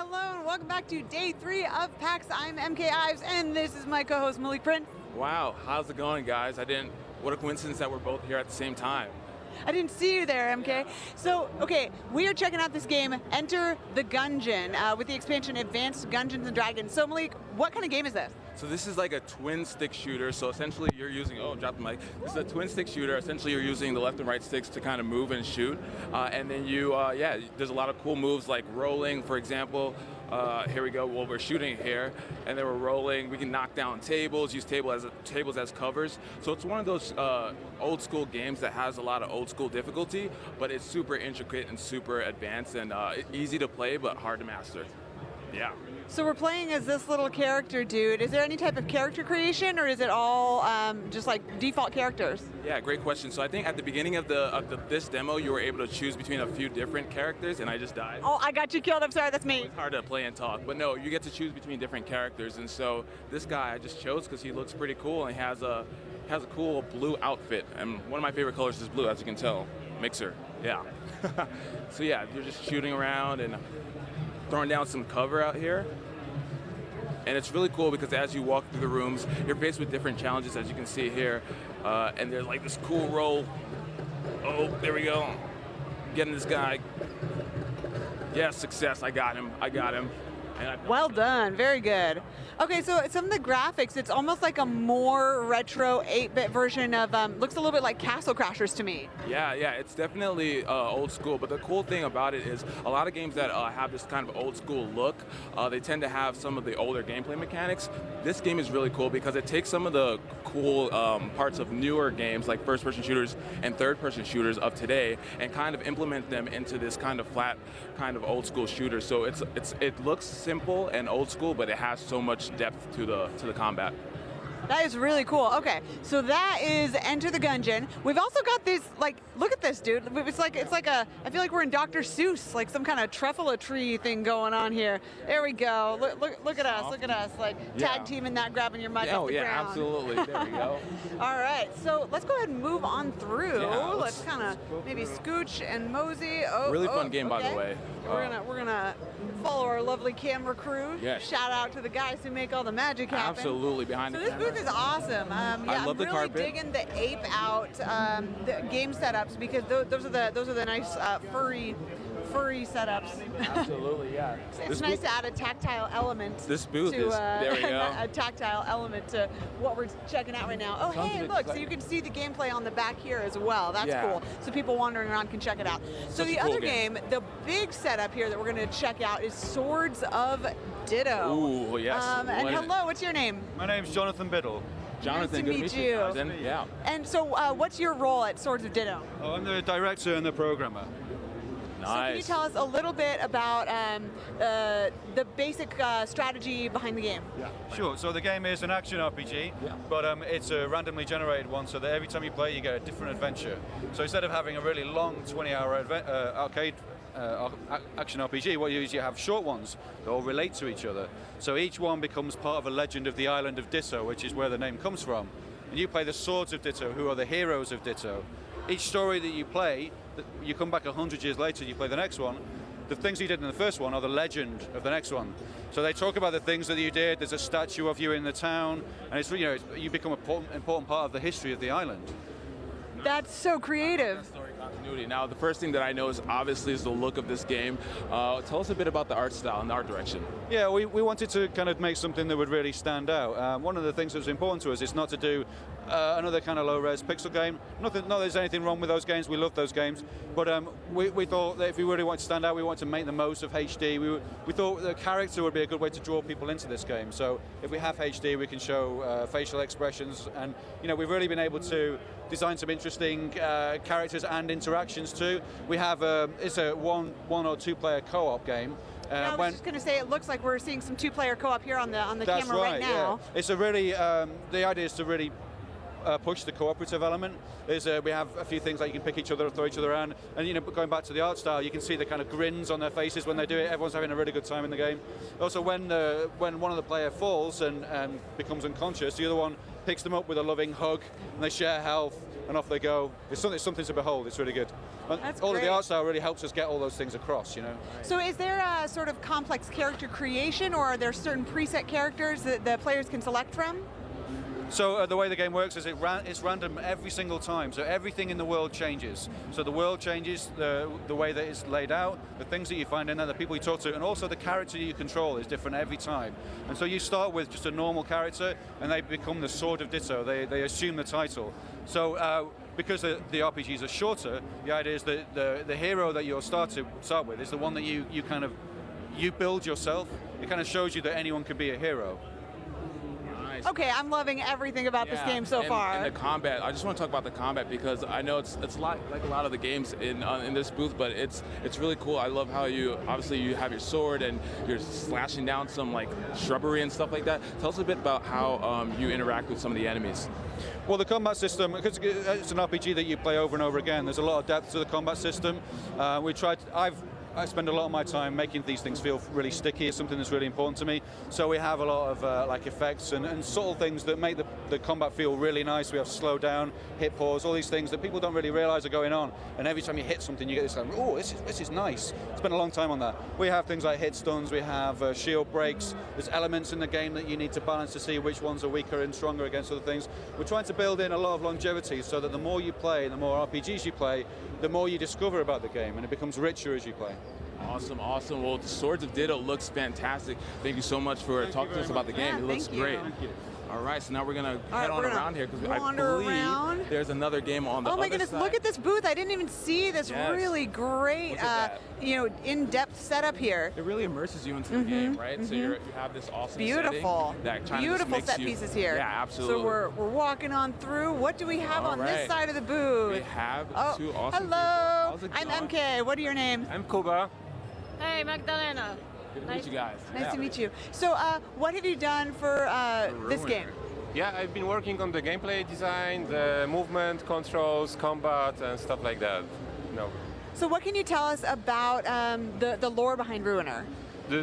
Hello and welcome back to day 3 of PAX. I'm MK Ives and this is my co-host Malik Prince. Wow, how's it going, guys? What a coincidence that we're both here at the same time. I didn't see you there, MK. Yeah. So, okay, we are checking out this game, Enter the Gungeon, with the expansion Advanced Dungeons and Dragons. So Malik, what kind of game is this? So this is like a twin stick shooter, so essentially you're using, drop the mic. This is a twin stick shooter, essentially you're using the left and right sticks to kind of move and shoot. And then there's a lot of cool moves like rolling, for example. Here we go, well we're shooting here, and then we're rolling. We can knock down tables, use tables as covers. So it's one of those old school games that has a lot of old school difficulty, but it's super intricate and super advanced and easy to play, but hard to master. Yeah. So we're playing as this little character dude. Is there any type of character creation, or is it all just like default characters? Yeah, great question. So I think at the beginning of this demo, you were able to choose between a few different characters, and I just died. Oh, I got you killed. I'm sorry, that's me. It's hard to play and talk, but no, you get to choose between different characters, and so this guy I just chose because he looks pretty cool and he has a cool blue outfit, and one of my favorite colors is blue, as you can tell. Mixer, yeah. So yeah, you're just shooting around and throwing down some cover out here. And it's really cool because as you walk through the rooms, you're faced with different challenges, as you can see here. And there's like this cool roll. Oh, there we go. Getting this guy. Yeah, success, I got him. Well done, very good. Okay, so some of the graphics, it's almost like a more retro 8-bit version of, looks a little bit like Castle Crashers to me. Yeah, it's definitely old school, but the cool thing about it is a lot of games that have this kind of old school look, they tend to have some of the older gameplay mechanics. This game is really cool because it takes some of the cool parts of newer games like first-person shooters and third-person shooters of today and kind of implement them into this kind of flat, kind of old school shooter. So it looks simple and old school, but it has so much depth to the combat. That is really cool. Okay, so that is Enter the Gungeon. We've also got this, like, look at this, dude. It's like I feel like we're in Dr. Seuss, like some kind of truffle tree thing going on here. There we go. Look at us, like tag teaming that, grabbing your mic off the ground. Absolutely. There we go. All right, so let's go ahead and move on through. Yeah, let's kind of maybe scooch and mosey. Really fun game, by the way. We're gonna follow our lovely camera crew. Yes. Shout out to the guys who make all the magic happen. Absolutely, behind the camera. This booth is awesome. I love the carpet. I'm really digging the ape out the game setups because those are the nice furry setups. Absolutely, yeah. It's nice to add a tactile element. This booth is, there we go. A tactile element to what we're checking out right now. Oh, hey, look, so you can see the gameplay on the back here as well. That's cool. So people wandering around can check it out. So the other game, the big setup here that we're going to check out is Swords of Ditto. Ooh, yes. And hello, what's your name? My name's Jonathan Biddle. Jonathan, good to meet you. Jonathan. Yeah. And so what's your role at Swords of Ditto? Oh, I'm the director and the programmer. Nice. So can you tell us a little bit about the basic strategy behind the game? Yeah. Sure. So the game is an action RPG, but it's a randomly generated one, so that every time you play, you get a different adventure. So instead of having a really long 20-hour arcade action RPG, what you usually have short ones that all relate to each other. So each one becomes part of a legend of the island of Ditto, which is where the name comes from. And you play the Swords of Ditto, who are the heroes of Ditto. Each story that you play, you come back 100 years later, you play the next one, the things you did in the first one are the legend of the next one. So they talk about the things that you did, there's a statue of you in the town, and it's, you become an important part of the history of the island. That's so creative. Story continuity. Now, the first thing that I know is obviously the look of this game. Tell us a bit about the art style and the art direction. Yeah, we wanted to kind of make something that would really stand out. One of the things that was important to us is not to do another kind of low-res pixel game. Not that there's anything wrong with those games, we love those games, but we thought that if we really wanted to stand out, we wanted to make the most of HD. We thought the character would be a good way to draw people into this game. So if we have HD, we can show facial expressions, and we've really been able to design some interesting characters and interactions too. We have it's a one or two player co-op game. I was just going to say, it looks like we're seeing some two-player co-op here on the camera right now. Yeah. It's a really the idea is to really push the cooperative element. We have a few things like you can pick each other, throw each other around, and going back to the art style, you can see the kind of grins on their faces when they do it. Everyone's having a really good time in the game. Also, when one of the player falls and becomes unconscious, the other one picks them up with a loving hug, and they share health. and off they go. It's something to behold. It's really good. And That's all of great. the art style really helps us get all those things across, you know. So is there a sort of complex character creation, or are there certain preset characters that the players can select from? So the way the game works is it's random every single time. So everything in the world changes. So the world changes, the way that it's laid out, the things that you find in there, the people you talk to, and also the character you control is different every time. And so you start with just a normal character, and they become the Sword of Ditto. They assume the title. So because the RPGs are shorter, the idea is that the hero that you'll start with is the one that you build yourself. It kind of shows you that anyone can be a hero. Okay, I'm loving everything about this game so far. And the combat, I just want to talk about the combat because I know it's a lot like a lot of the games in this booth, but it's really cool. I love how you have your sword and you're slashing down some like shrubbery and stuff like that. Tell us a bit about how you interact with some of the enemies. Well, the combat system, because it's an RPG that you play over and over again, there's a lot of depth to the combat system. I spend a lot of my time making these things feel really sticky. It's something that's really important to me. So we have a lot of like effects and subtle things that make the combat feel really nice. We have slow down, hit pause, all these things that people don't really realize are going on. And every time you hit something, you get this like, oh, this is nice. Spend a long time on that. We have things like hit stuns. We have shield breaks. There's elements in the game that you need to balance to see which ones are weaker and stronger against other things. We're trying to build in a lot of longevity so that the more you play, the more RPGs you play, the more you discover about the game, and it becomes richer as you play. Awesome, awesome. Well, the Swords of Ditto looks fantastic. Thank you so much for talking to us about the game. Yeah, it looks thank you. great. All right, so now we're gonna head on around here because I wander believe around. there's another game on the other Oh my goodness, side. look at this booth. I didn't even see this really great, Look at in-depth setup here. It really immerses you into the game, right? So you have this awesome Beautiful. setting that kind Beautiful of just set makes you, pieces here. Yeah, absolutely. So we're walking on through. What do we have All on this right. side of the booth? We have two awesome hello. people. How's it I'm going? MK. What are your names? I'm Kuba. Hey, Magdalena. Good to meet you guys. Nice to meet you. So what have you done for this Ruiner. game? Yeah, I've been working on the gameplay design, the movement, controls, combat, and stuff like that. No. So what can you tell us about the lore behind Ruiner?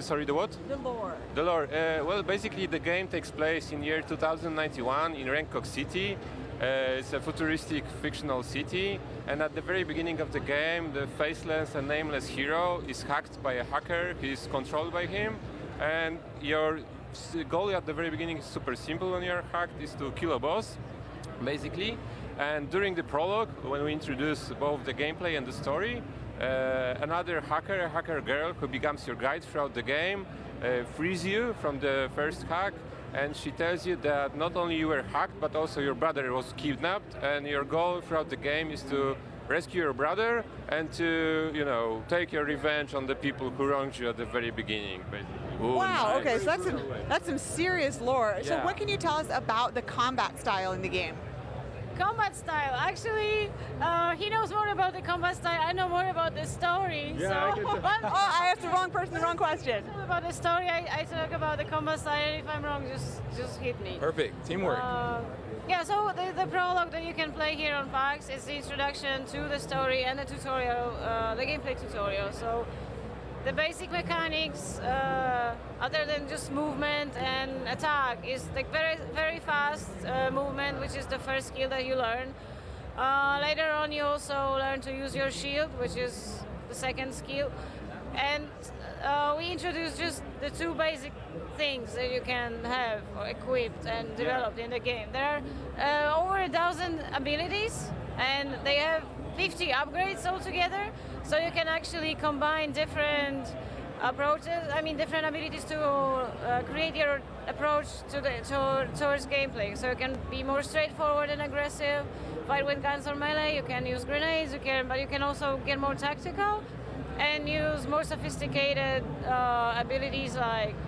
Sorry, the what? The lore. The lore. Well, basically the game takes place in year 2091 in Rankok City. It's a futuristic fictional city, and at the very beginning of the game, the faceless and nameless hero is hacked by a hacker. He's controlled by him, and your goal at the very beginning is super simple when you're hacked, is to kill a boss, basically. And during the prologue, when we introduce both the gameplay and the story, another hacker, a hacker girl who becomes your guide throughout the game, frees you from the first hack, and she tells you that not only you were hacked, but also your brother was kidnapped, and your goal throughout the game is to rescue your brother and to, take your revenge on the people who wronged you at the very beginning, basically. Ooh, Wow, nice. okay, so that's some serious lore. So Yeah. what can you tell us about the combat style in the game? Combat style. Actually, he knows more about the combat style. I know more about the story. Yeah, so Oh, I asked the wrong person the wrong question. about the story, I talk about the combat style. And if I'm wrong, just hit me. Perfect. Teamwork. Yeah, so the prologue that you can play here on PAX is the introduction to the story and the tutorial, the gameplay tutorial. So the basic mechanics, other than just movement and attack, is like very, very fast movement, which is the first skill that you learn. Later on, you also learn to use your shield, which is the second skill. And we introduced just the two basic things that you can have equipped and developed in the game. There are over 1,000 abilities, and they have 50 upgrades altogether. So you can actually combine different approaches, different abilities to create your approach towards gameplay. So you can be more straightforward and aggressive, fight with guns or melee. You can use grenades, but you can also get more tactical and use more sophisticated abilities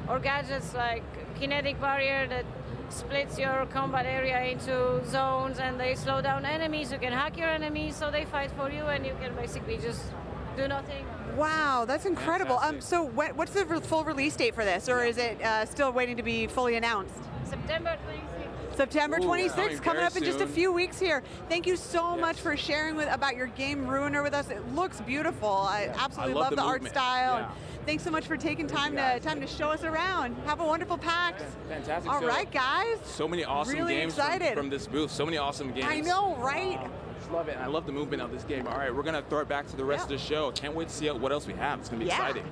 or gadgets like kinetic barrier that splits your combat area into zones, and they slow down enemies. You can hack your enemies so they fight for you, and you can basically just do nothing. Wow, that's incredible. Fantastic. So what's the full release date for this, or is it still waiting to be fully announced? September 26th. September Ooh, 26th, coming very up in just a soon. few weeks here. Thank you so Yes. much for sharing about your game Ruiner with us. It looks beautiful. I absolutely I love love the the art movement. style. Yeah. Thanks so much for taking time to show us around. Have a wonderful PAX. Fantastic. All So, right, guys. So many awesome Really games excited. from this booth. So many awesome games. I know, right? Just love it, and I love the movement of this game. All right, we're gonna throw it back to the rest of the show. Can't wait to see what else we have. It's gonna be exciting.